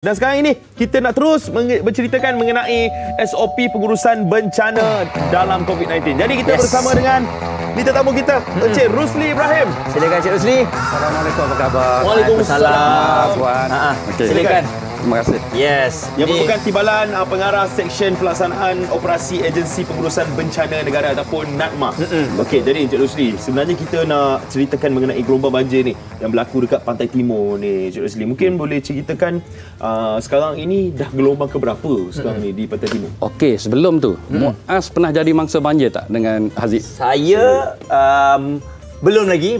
Dan sekarang ini kita nak terus berceritakan mengenai SOP pengurusan bencana dalam COVID-19. Jadi kita bersama dengan tetamu kita, Encik Rusli Ibrahim. Silakan Encik Rusli. Assalamualaikum, apa khabar? Waalaikumsalam. Okay. Silakan. Terima kasih. Yes. Yang merupakan timbalan pengarah Seksyen Pelaksanaan Operasi Agensi Pengurusan Bencana Negara ataupun NADMA. Okey, jadi Encik Rusli, sebenarnya kita nak ceritakan mengenai gelombang banjir ni yang berlaku dekat pantai timur ni, Encik Rusli. Mungkin boleh ceritakan sekarang ini dah gelombang keberapa sekarang ni di pantai timur? Okey, sebelum tu, Muaz pernah jadi mangsa banjir tak dengan Haziq? Saya belum lagi.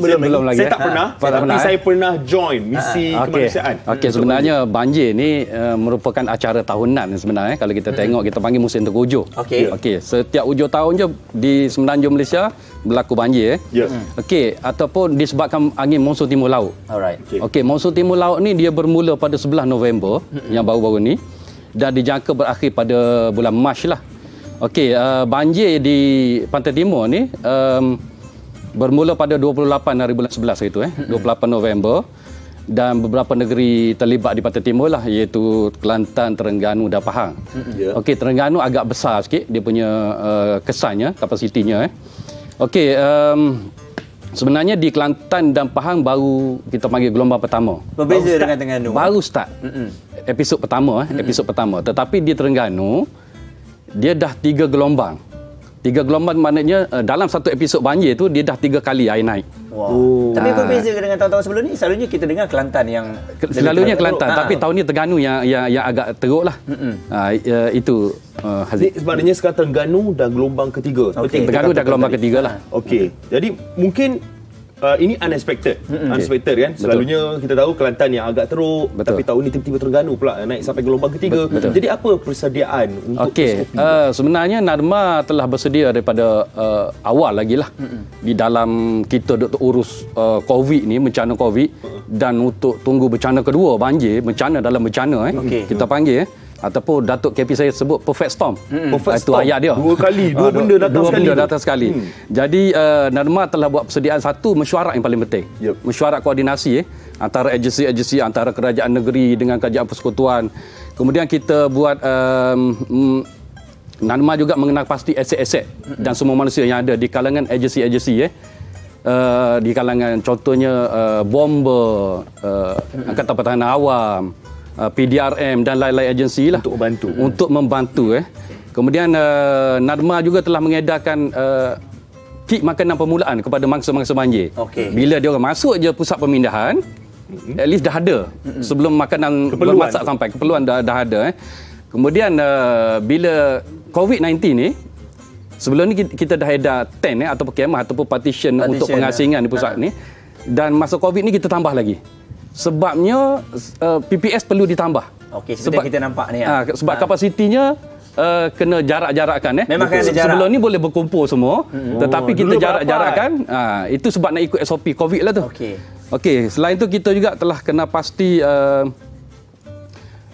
Saya tak pernah, tapi saya pernah join misi kemanusiaan. Okey, sebenarnya banjir ni merupakan acara tahunan sebenarnya. Kalau kita tengok, kita panggil musim tengkujuh. Okey, setiap hujung tahun je di semenanjung Malaysia berlaku banjir. Okey, ataupun disebabkan angin monsun timur laut. Alright. Okey, monsun timur laut ni dia bermula pada 11 November yang baru-baru ni dan dijangka berakhir pada bulan Mac lah. Okey, banjir di pantai timur ni bermula pada 28 hari bulan 11 hari tu 28 November, dan beberapa negeri terlibat di pantai timur lah, iaitu Kelantan, Terengganu dan Pahang. Okey, Terengganu agak besar sikit dia punya kesannya, kapasitinya. Okey, sebenarnya di Kelantan dan Pahang baru kita panggil gelombang pertama. Berbeza dengan Terengganu. Baru start. Episod pertama, episod pertama. Tetapi di Terengganu dia dah 3 gelombang. 3 gelombang maknanya dalam satu episod banjir tu dia dah 3 kali air naik. Wow. Tapi berbeza dengan tahun-tahun sebelum ni. Selalunya kita dengar Kelantan yang selalunya Kelantan, tapi tahun ni Terengganu yang agak teruk lah. Itu Haziq. Sebenarnya sekarang Terengganu dah gelombang ketiga. Terengganu dah gelombang ketiga lah. Okey. Jadi mungkin ini unexpected. Unexpected kan. Selalunya kita tahu Kelantan yang agak teruk, tapi tahun ni tiba-tiba Terengganu pula naik sampai gelombang ketiga. Jadi apa persediaan untuk sebenarnya NADMA telah bersedia daripada awal lagi lah di dalam kita duk urus COVID ni, bencana COVID, dan untuk tunggu bencana kedua, banjir, bencana dalam bencana kita panggil ataupun Datuk KP saya sebut perfect storm. Itu ayat dia. Dua benda datang sekali. Jadi NADMA telah buat persediaan satu mesyuarat yang paling penting. Mesyuarat koordinasi antara agensi-agensi, antara kerajaan negeri dengan kerajaan persekutuan. Kemudian kita buat NADMA juga mengenal pasti aset-aset dan semua manusia yang ada di kalangan agensi-agensi di kalangan contohnya bomber, Angkatan Pertahanan Awam, PDRM dan lain-lain agensi lah untuk membantu. Kemudian NADMA juga telah mengedarkan kit makanan permulaan kepada mangsa-mangsa banjir. Bila dia orang masuk je pusat pemindahan, at least dah ada sebelum makanan bermasak sampai, keperluan dah ada. Kemudian bila COVID-19 ni, sebelum ni kita dah edar tent ataupun kemah ataupun partition untuk pengasingan di pusat ni, dan masa COVID ni kita tambah lagi. Sebabnya PPS perlu ditambah. Sebab kita nampak ni sebab kapasitinya kena jarak-jarakkan. Memang kena jarak. Sebelum ni boleh berkumpul semua, tetapi kita jarak-jarakkan. Itu sebab nak ikut SOP COVID lah tu. Okey, selain tu kita juga telah kena pasti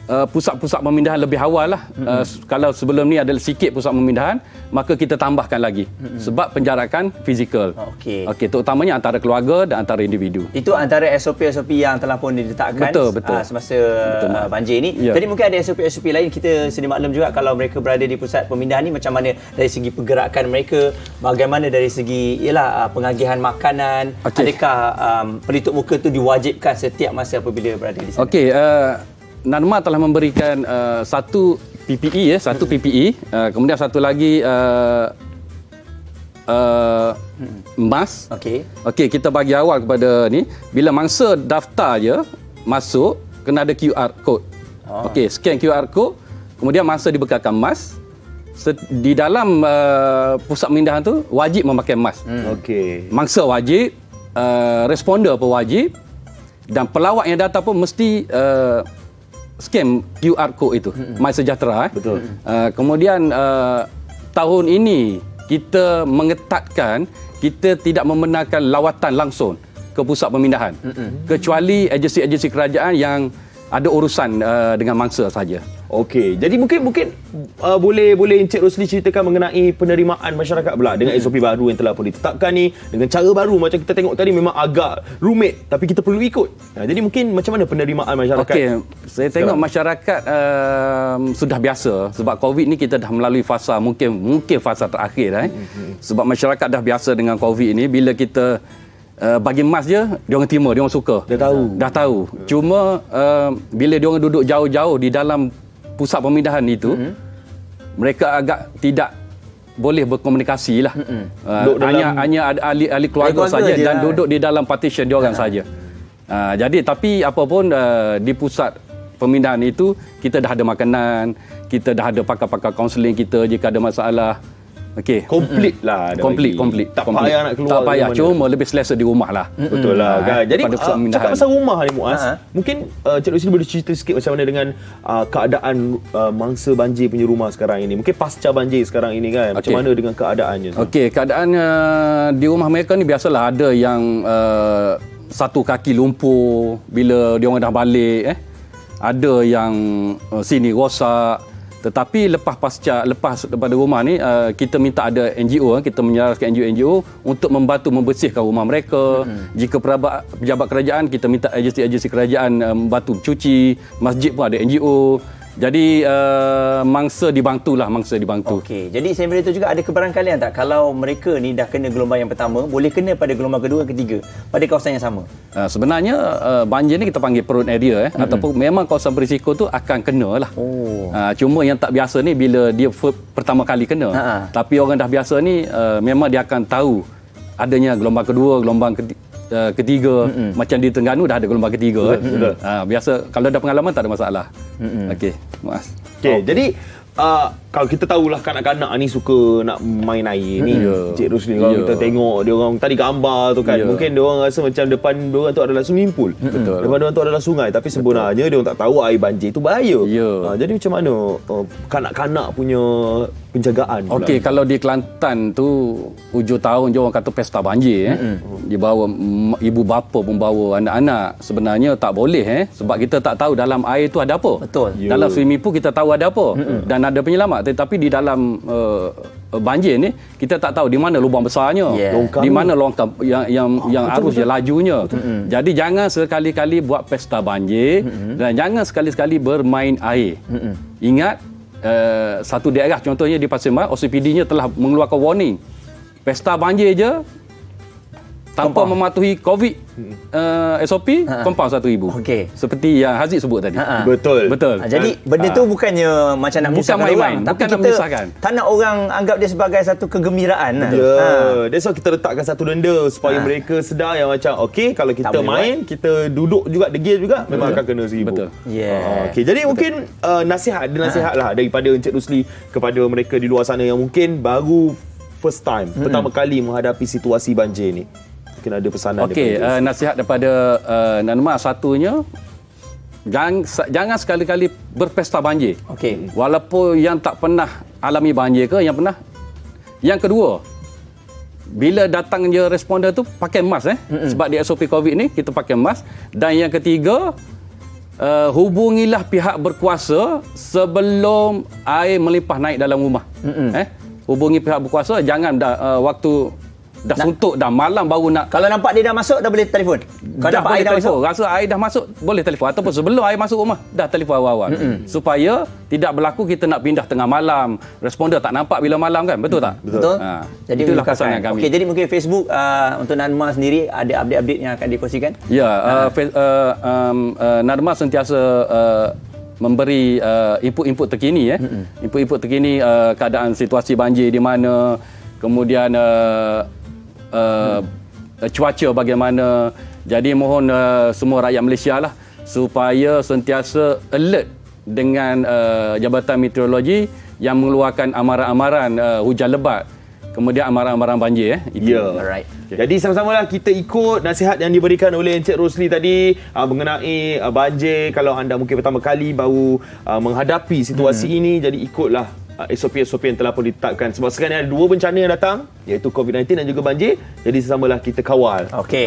pusat-pusat pemindahan lebih awal lah. Kalau sebelum ni ada sikit pusat pemindahan, maka kita tambahkan lagi sebab penjarakan fizikal. Terutamanya antara keluarga dan antara individu. Itu antara SOP-SOP yang telah pun diletakkan semasa banjir ni. Jadi mungkin ada SOP-SOP lain. Kita sedia maklum juga kalau mereka berada di pusat pemindahan ni, macam mana dari segi pergerakan mereka, bagaimana dari segi pengagihan makanan, adakah pelitup muka tu diwajibkan setiap masa apabila berada di sana? NADMA telah memberikan satu PPE, kemudian satu lagi mask. Kita bagi awal kepada ni, bila mangsa daftar je masuk, kena ada QR code. Scan QR code, kemudian mangsa dibekalkan mask. Di dalam pusat pemindahan tu wajib memakai mask. Mangsa wajib, responder pun wajib, dan pelawat yang datang pun mesti scan QR code itu, MySejahtera. Kemudian tahun ini kita mengetatkan, kita tidak membenarkan lawatan langsung ke pusat pemindahan, kecuali agensi-agensi kerajaan yang ada urusan dengan mangsa saja. Okey, jadi mungkin boleh Encik Rosli ceritakan mengenai penerimaan masyarakat pula dengan SOP baru yang telah pun ditetapkan ni, dengan cara baru macam kita tengok tadi memang agak rumit tapi kita perlu ikut. Jadi mungkin macam mana penerimaan masyarakat? Okey, saya tengok masyarakat sudah biasa sebab COVID ni kita dah melalui fasa mungkin fasa terakhir sebab masyarakat dah biasa dengan COVID ni. Bila kita bagi emas je, dia orang terima, dia orang suka. Dah tahu. Cuma bila dia orang duduk jauh-jauh di dalam pusat pemindahan itu, mereka agak tidak boleh berkomunikasi lah. Hanya ada ahli keluarga saja dan duduk di dalam partition dia orang saja. Jadi tapi apapun di pusat pemindahan itu kita dah ada makanan, kita dah ada pakar-pakar kaunseling kita jika ada masalah. Okey. Komplit lah. Komplit. Tak payah nak keluar. Tak payah. Cuma lebih selesa di rumah lah. Betul lah. Kan? Jadi cakap pasal rumah ni Muaz, mungkin Encik Rosli boleh cerita sikit macam mana dengan keadaan mangsa banjir punya rumah sekarang ini. Mungkin pasca banjir sekarang ini kan. Macam mana dengan keadaannya? Okey, keadaannya di rumah mereka ni biasalah ada yang satu kaki lumpuh bila dia orang dah balik. Ada yang sini rosak. Tetapi lepas daripada rumah ni kita minta ada NGO, kita menyarankan NGO untuk membantu membersihkan rumah mereka. Jika pejabat kerajaan kita minta agensi kerajaan membantu cuci. Masjid pun ada NGO. Jadi mangsa dibantu. Okey. Jadi saya beritahu juga ada kebarangkalian tak kalau mereka ni dah kena gelombang yang pertama boleh kena pada gelombang kedua, ketiga pada kawasan yang sama? Sebenarnya banjir ni kita panggil prone area ataupun memang kawasan berisiko tu akan kena lah. Cuma yang tak biasa ni bila dia pertama kali kena. Tapi orang dah biasa ni memang dia akan tahu adanya gelombang kedua, gelombang ketiga. Macam di Terengganu dah ada gelombang ketiga. Biasa kalau ada pengalaman tak ada masalah. Okey, Mas. Okey, jadi kalau kita tahulah kanak-kanak ni suka nak main air ni, Cik Rosli, kalau kita tengok dia orang tadi gambar tu kan, mungkin dia orang rasa macam depan dia orang tu adalah swimming pool. Depan dia orang tu adalah sungai, tapi sebenarnya dia orang tak tahu air banjir tu bahaya. Jadi macam mana kanak-kanak punya penjagaan pula? Okey, kalau di Kelantan tu hujung tahun je orang kata pesta banjir. Dia bawa ibu bapa pun bawa anak-anak. Sebenarnya tak boleh sebab kita tak tahu dalam air tu ada apa. Betul. Dalam swimming pool kita tahu ada apa dan ada penyelamat. Tetapi di dalam banjir ni kita tak tahu di mana lubang besarnya, di mana longkang yang arus dia lajunya. Jadi jangan sekali-kali buat pesta banjir dan jangan sekali-sekali bermain air. Ingat satu daerah contohnya di Pasir Mas, OCPD-nya telah mengeluarkan warning. Pesta banjir je tanpa mematuhi COVID SOP, compound 1,000. Okey. Seperti yang Haziq sebut tadi. Betul. Jadi benda tu bukannya macam nak menyusahkan orang, tapi bukan kita tak nak orang anggap dia sebagai satu kegembiraan. That's why kita letakkan satu denda supaya mereka sedar yang macam okey, kalau kita main, kita duduk juga, degil juga, memang akan kena 1,000. Betul. Okey, jadi mungkin nasihat lah daripada Encik Rosli kepada mereka di luar sana yang mungkin baru first time, pertama kali menghadapi situasi banjir ni. Mungkin ada pesanan. Okey, nasihat daripada Nanma, satunya jangan sekali-kali berpesta banjir. Okey. Walaupun yang tak pernah alami banjir ke, yang pernah. Yang kedua, bila datang je responder tu pakai mask sebab di SOP COVID ni kita pakai mask. Dan yang ketiga, hubungilah pihak berkuasa sebelum air melimpah naik dalam rumah. Hubungi pihak berkuasa, jangan waktu dah suntuk dah malam baru nak. Kalau nampak dia dah masuk dah boleh telefon. Kalau dah nampak boleh air dah telefon. masuk, Rasa air dah masuk boleh telefon ataupun sebelum air masuk rumah dah telefon awal-awal. Supaya tidak berlaku kita nak pindah tengah malam, responder tak nampak bila malam kan, betul tak? Betul. Jadi itulah pesanan kami. Okey, jadi mungkin Facebook untuk Nanma sendiri ada update-update yang akan dikongsikan? Ya, Nanma sentiasa memberi input-input terkini input-input terkini keadaan situasi banjir di mana, kemudian cuaca bagaimana. Jadi mohon semua rakyat Malaysia lah supaya sentiasa alert dengan Jabatan Meteorologi yang mengeluarkan amaran-amaran hujan lebat, kemudian amaran-amaran banjir. Alright. Jadi sama-samalah kita ikut nasihat yang diberikan oleh Encik Rosli tadi mengenai banjir. Kalau anda mungkin pertama kali baru menghadapi situasi ini, jadi ikutlah SOP-SOP yang telah pun ditetapkan. Sebab sekarang ada 2 bencana yang datang, iaitu COVID-19 dan juga banjir. Jadi sesamalah kita kawal. Okey.